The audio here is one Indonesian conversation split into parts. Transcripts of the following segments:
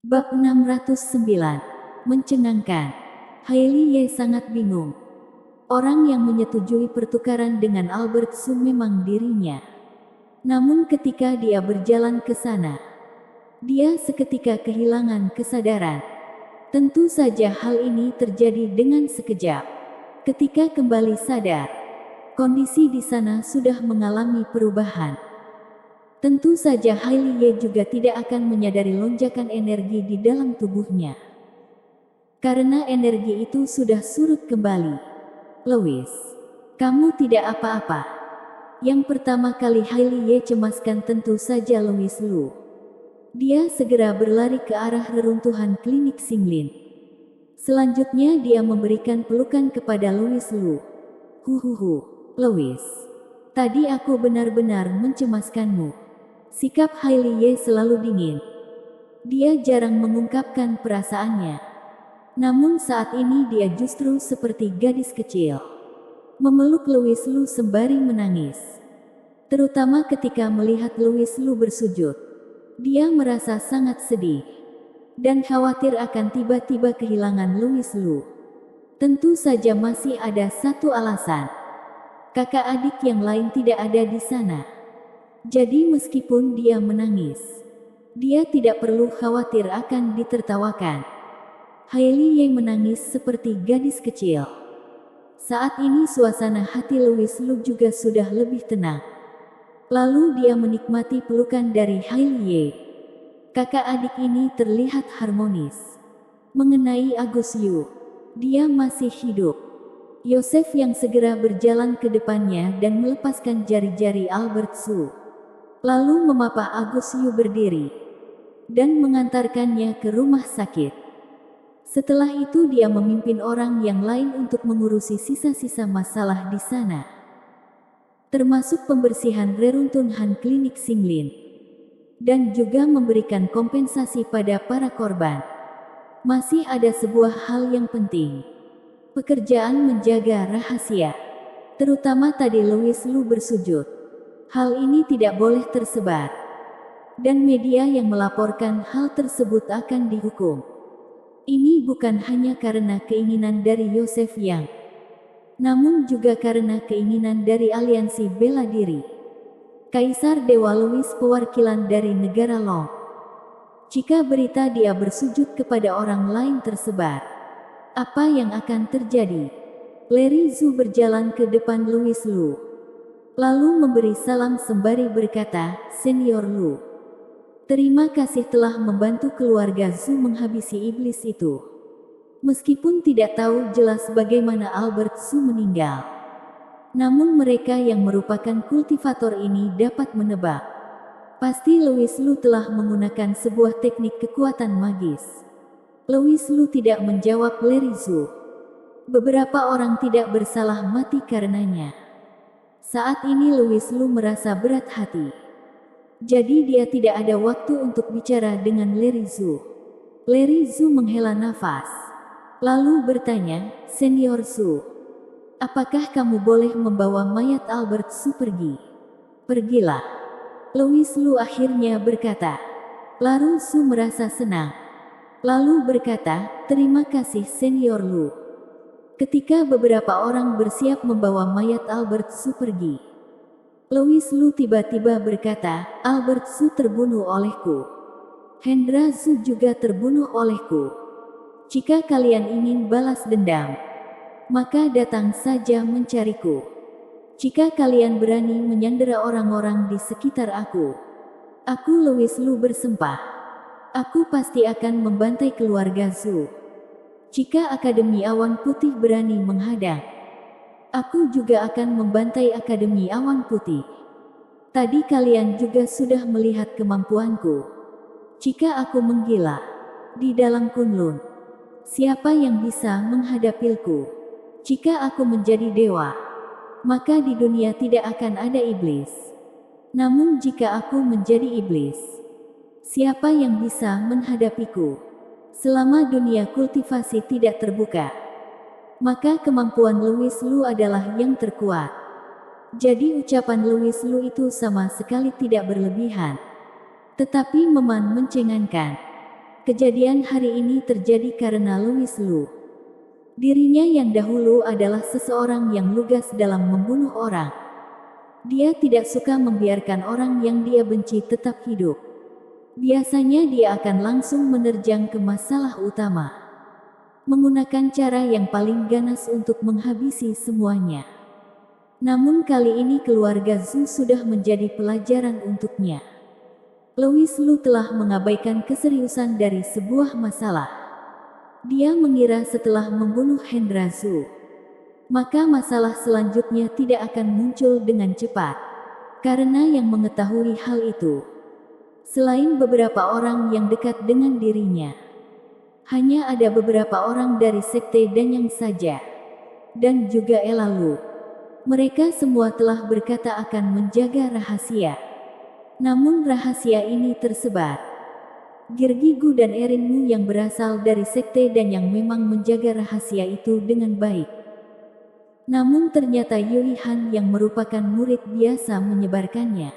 Bab 609. Mencengangkan. Hailey Ye sangat bingung. Orang yang menyetujui pertukaran dengan Albert Su memang dirinya. Namun ketika dia berjalan ke sana, dia seketika kehilangan kesadaran. Tentu saja hal ini terjadi dengan sekejap. Ketika kembali sadar, kondisi di sana sudah mengalami perubahan. Tentu saja Hailey Ye juga tidak akan menyadari lonjakan energi di dalam tubuhnya. Karena energi itu sudah surut kembali. Louis, kamu tidak apa-apa. Yang pertama kali Hailey Ye cemaskan tentu saja Louis Lu. Dia segera berlari ke arah reruntuhan klinik Xinglin. Selanjutnya dia memberikan pelukan kepada Louis Lu. Huhuhu, Louis. Tadi aku benar-benar mencemaskanmu. Sikap Hailey Ye selalu dingin. Dia jarang mengungkapkan perasaannya. Namun saat ini dia justru seperti gadis kecil. Memeluk Louis Lu sembari menangis. Terutama ketika melihat Louis Lu bersujud. Dia merasa sangat sedih. Dan khawatir akan tiba-tiba kehilangan Louis Lu. Tentu saja masih ada satu alasan. Kakak adik yang lain tidak ada di sana. Jadi meskipun dia menangis, dia tidak perlu khawatir akan ditertawakan. Hailey Ye menangis seperti gadis kecil. Saat ini suasana hati Louis Lu juga sudah lebih tenang. Lalu dia menikmati pelukan dari Hailey Ye. Kakak adik ini terlihat harmonis. Mengenai Agus Yu, dia masih hidup. Yosef yang segera berjalan ke depannya dan melepaskan jari-jari Albert Su. Lalu memapa Agus Yu berdiri dan mengantarkannya ke rumah sakit. Setelah itu dia memimpin orang yang lain untuk mengurusi sisa-sisa masalah di sana. Termasuk pembersihan reruntuhan klinik Xinglin. Dan juga memberikan kompensasi pada para korban. Masih ada sebuah hal yang penting. Pekerjaan menjaga rahasia. Terutama tadi Louis Lu bersujud. Hal ini tidak boleh tersebar. Dan media yang melaporkan hal tersebut akan dihukum. Ini bukan hanya karena keinginan dari Yosef Yang, namun juga karena keinginan dari aliansi bela diri. Kaisar Dewa Louis perwakilan dari negara Long. Jika berita dia bersujud kepada orang lain tersebar, apa yang akan terjadi? Larry Zhu berjalan ke depan Louis Lu. Lalu memberi salam sembari berkata, Senior Lu. Terima kasih telah membantu keluarga Zhu menghabisi iblis itu. Meskipun tidak tahu jelas bagaimana Albert Zhu meninggal. Namun mereka yang merupakan kultivator ini dapat menebak. Pasti Louis Lu telah menggunakan sebuah teknik kekuatan magis. Louis Lu tidak menjawab Larry Zhu. Beberapa orang tidak bersalah mati karenanya. Saat ini Louis Lu merasa berat hati. Jadi dia tidak ada waktu untuk bicara dengan Larry Zhu. Larry Zhu menghela nafas. Lalu bertanya, Senior Zhu. Apakah kamu boleh membawa mayat Albert Su pergi? Pergilah. Louis Lu akhirnya berkata. Lalu Su merasa senang. Lalu berkata, terima kasih Senior Lu. Ketika beberapa orang bersiap membawa mayat Albert Su pergi. Louis Lu tiba-tiba berkata, Albert Su terbunuh olehku. Hendra Zhu juga terbunuh olehku. Jika kalian ingin balas dendam, maka datang saja mencariku. Jika kalian berani menyandera orang-orang di sekitar aku Louis Lu bersumpah, aku pasti akan membantai keluarga Zhu. Jika Akademi Awan Putih berani menghadang, aku juga akan membantai Akademi Awan Putih. Tadi kalian juga sudah melihat kemampuanku. Jika aku menggila di dalam Kunlun, siapa yang bisa menghadapiku? Jika aku menjadi dewa, maka di dunia tidak akan ada iblis. Namun jika aku menjadi iblis, siapa yang bisa menghadapiku? Selama dunia kultivasi tidak terbuka, maka kemampuan Louis Lu adalah yang terkuat. Jadi ucapan Louis Lu itu sama sekali tidak berlebihan, tetapi mencengangkan. Kejadian hari ini terjadi karena Louis Lu. Dirinya yang dahulu adalah seseorang yang lugas dalam membunuh orang. Dia tidak suka membiarkan orang yang dia benci tetap hidup. Biasanya dia akan langsung menerjang ke masalah utama, menggunakan cara yang paling ganas untuk menghabisi semuanya. Namun kali ini keluarga Zhu sudah menjadi pelajaran untuknya. Louis Lu telah mengabaikan keseriusan dari sebuah masalah. Dia mengira setelah membunuh Hendra Zhu, maka masalah selanjutnya tidak akan muncul dengan cepat. Karena yang mengetahui hal itu, selain beberapa orang yang dekat dengan dirinya, hanya ada beberapa orang dari sekte Danyang saja, dan juga Elalu. Mereka semua telah berkata akan menjaga rahasia. Namun rahasia ini tersebar. Girgigu dan Erinmu yang berasal dari sekte dan yang memang menjaga rahasia itu dengan baik. Namun ternyata Yui Han yang merupakan murid biasa menyebarkannya.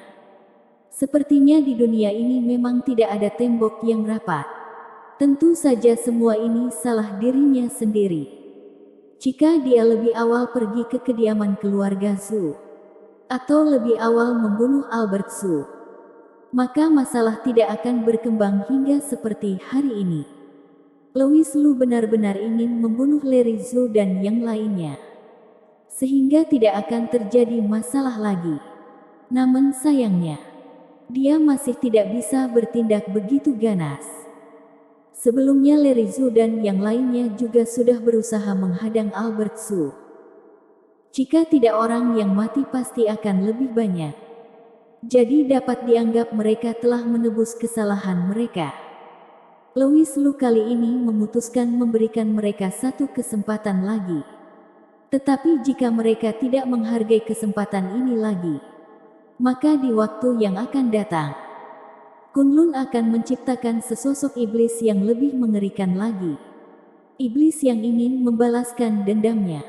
Sepertinya di dunia ini memang tidak ada tembok yang rapat. Tentu saja semua ini salah dirinya sendiri. Jika dia lebih awal pergi ke kediaman keluarga Zhu, atau lebih awal membunuh Albert Zhu, maka masalah tidak akan berkembang hingga seperti hari ini. Louis Lu benar-benar ingin membunuh Larry Zhu dan yang lainnya, sehingga tidak akan terjadi masalah lagi. Namun sayangnya, dia masih tidak bisa bertindak begitu ganas. Sebelumnya Larry Zhu dan yang lainnya juga sudah berusaha menghadang Albert Zhu. Jika tidak orang yang mati pasti akan lebih banyak. Jadi dapat dianggap mereka telah menebus kesalahan mereka. Louis Lu kali ini memutuskan memberikan mereka satu kesempatan lagi. Tetapi jika mereka tidak menghargai kesempatan ini lagi, maka di waktu yang akan datang, Kunlun akan menciptakan sesosok iblis yang lebih mengerikan lagi. Iblis yang ingin membalaskan dendamnya.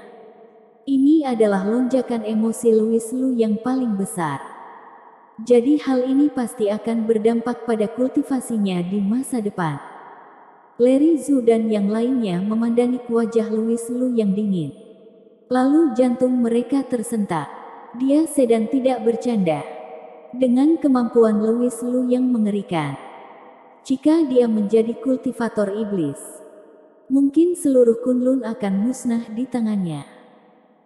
Ini adalah lonjakan emosi Louis Lu yang paling besar. Jadi hal ini pasti akan berdampak pada kultivasinya di masa depan. Larry Zhu dan yang lainnya memandangi wajah Louis Lu yang dingin. Lalu jantung mereka tersentak. Dia sedang tidak bercanda. Dengan kemampuan Louis Lu yang mengerikan, jika dia menjadi kultivator iblis, mungkin seluruh Kunlun akan musnah di tangannya.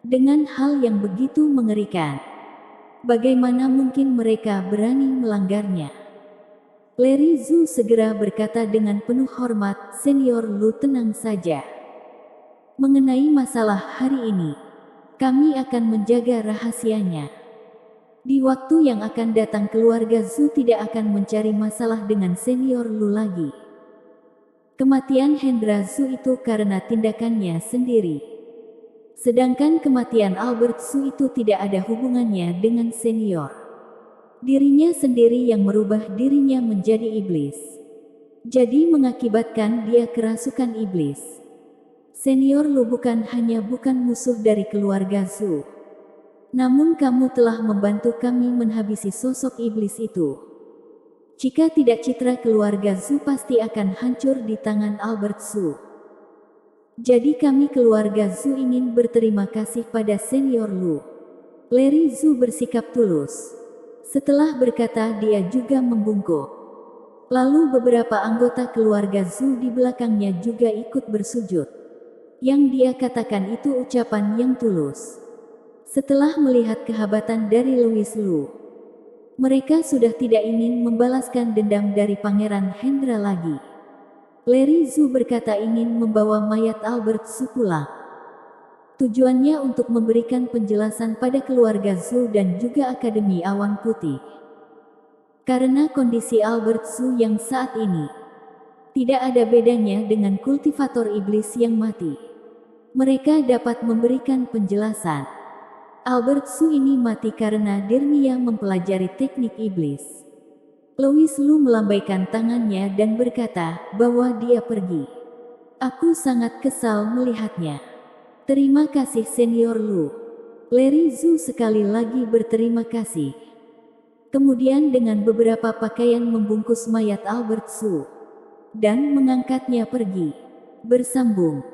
Dengan hal yang begitu mengerikan, bagaimana mungkin mereka berani melanggarnya? Larry Zhu segera berkata dengan penuh hormat, "Senior Lu tenang saja. Mengenai masalah hari ini, kami akan menjaga rahasianya. Di waktu yang akan datang keluarga Zhu tidak akan mencari masalah dengan Senior Lu lagi. Kematian Hendra Zhu itu karena tindakannya sendiri. Sedangkan kematian Albert Zhu itu tidak ada hubungannya dengan senior. Dirinya sendiri yang merubah dirinya menjadi iblis. Jadi mengakibatkan dia kerasukan iblis. Senior Lu bukan musuh dari keluarga Zhu. Namun kamu telah membantu kami menghabisi sosok iblis itu. Jika tidak citra keluarga Zhu pasti akan hancur di tangan Albert Zhu. Jadi kami keluarga Zhu ingin berterima kasih pada Senior Lu." Larry Zhu bersikap tulus. Setelah berkata dia juga membungkuk. Lalu beberapa anggota keluarga Zhu di belakangnya juga ikut bersujud. Yang dia katakan itu ucapan yang tulus. Setelah melihat kehebatan dari Louis Lu, mereka sudah tidak ingin membalaskan dendam dari Pangeran Hendra lagi. Larry Zhu berkata ingin membawa mayat Albert Zhu pulang. Tujuannya untuk memberikan penjelasan pada keluarga Zhu dan juga Akademi Awan Putih. Karena kondisi Albert Zhu yang saat ini tidak ada bedanya dengan kultivator iblis yang mati. Mereka dapat memberikan penjelasan. Albert Zhu ini mati karena dia mempelajari teknik iblis. Louis Lu melambaikan tangannya dan berkata bahwa dia pergi. "Aku sangat kesal melihatnya. Terima kasih Senior Lu." Larry Zhu sekali lagi berterima kasih. Kemudian dengan beberapa pakaian membungkus mayat Albert Zhu, dan mengangkatnya pergi. Bersambung.